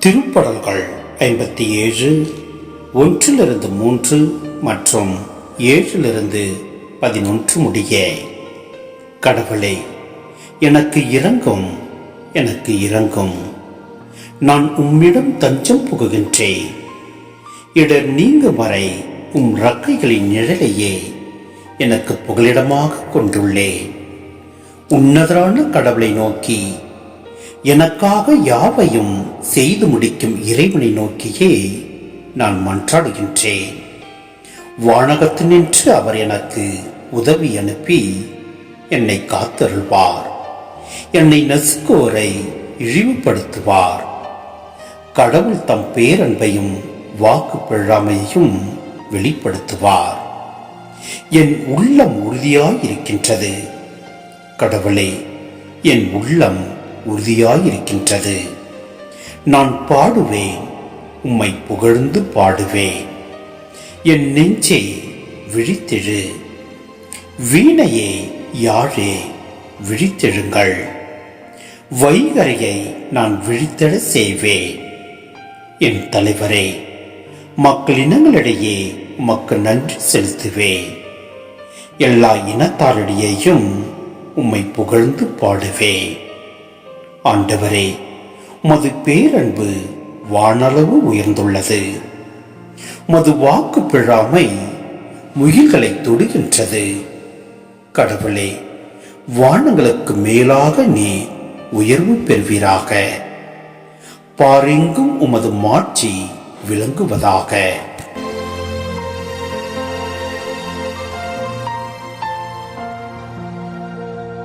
திருப்படல்கள் 57 1-3 மற்றும் 7-11 முடிய. கடவுளே, எனக்கு இரங்கும், எனக்கு இரங்கும். நான் உம்மிடம் தஞ்சம் புகுகின்றேன். இடர் நீங்கும் வரை உம் ரக்கைகளின் நிழலையே எனக்கு புகலிடமாக கொண்டுள்ளேன். உன்னதரான கடவுளை நோக்கி, எனக்காக யாவையும் செய்து முடிக்கும் இறைவனை நோக்கியே நான் மன்றாடுகின்றேன். வானகத்தினின்று அவர் எனக்கு உதவி அனுப்பி என்னை காத்தருள்வார். என்னை நசுக்குவோரை இழிவுபடுத்துவார். கடவுள் தம் பேரன்பையும் வாக்கு பிழாமையும் வெளிப்படுத்துவார். என் உள்ளம் உறுதியாயிருக்கின்றது. கடவுளே, என் உள்ளம் உறுதியாயிருக்கின்றது. நான் பாடுவேன், உம்மை புகழ்ந்து பாடுவேன். என் நெஞ்சே விழித்தெழு, வீணையே யாழே விழித்தெழுங்கள். வைகரையை நான் விழித்தெழ செய்வேன். என் தலைவரே, மக்களினங்களிடையே உமக்கு நன்றி செலுத்துவேன். எல்லா இனத்தாரிடையேயும் உம்மை புகழ்ந்து பாடுவேன். ஆண்டவரே, உமது பேரன்பு வானளவு உயர்ந்துள்ளது. உமது வாக்கு பிழாமை முகில்களை தொடுகின்றது. கடவுளே, வானங்களுக்கு மேலாக நீ உயர்வு பெறுவீராக. பாரெங்கும் உமது மாட்சி விளங்குவதாக.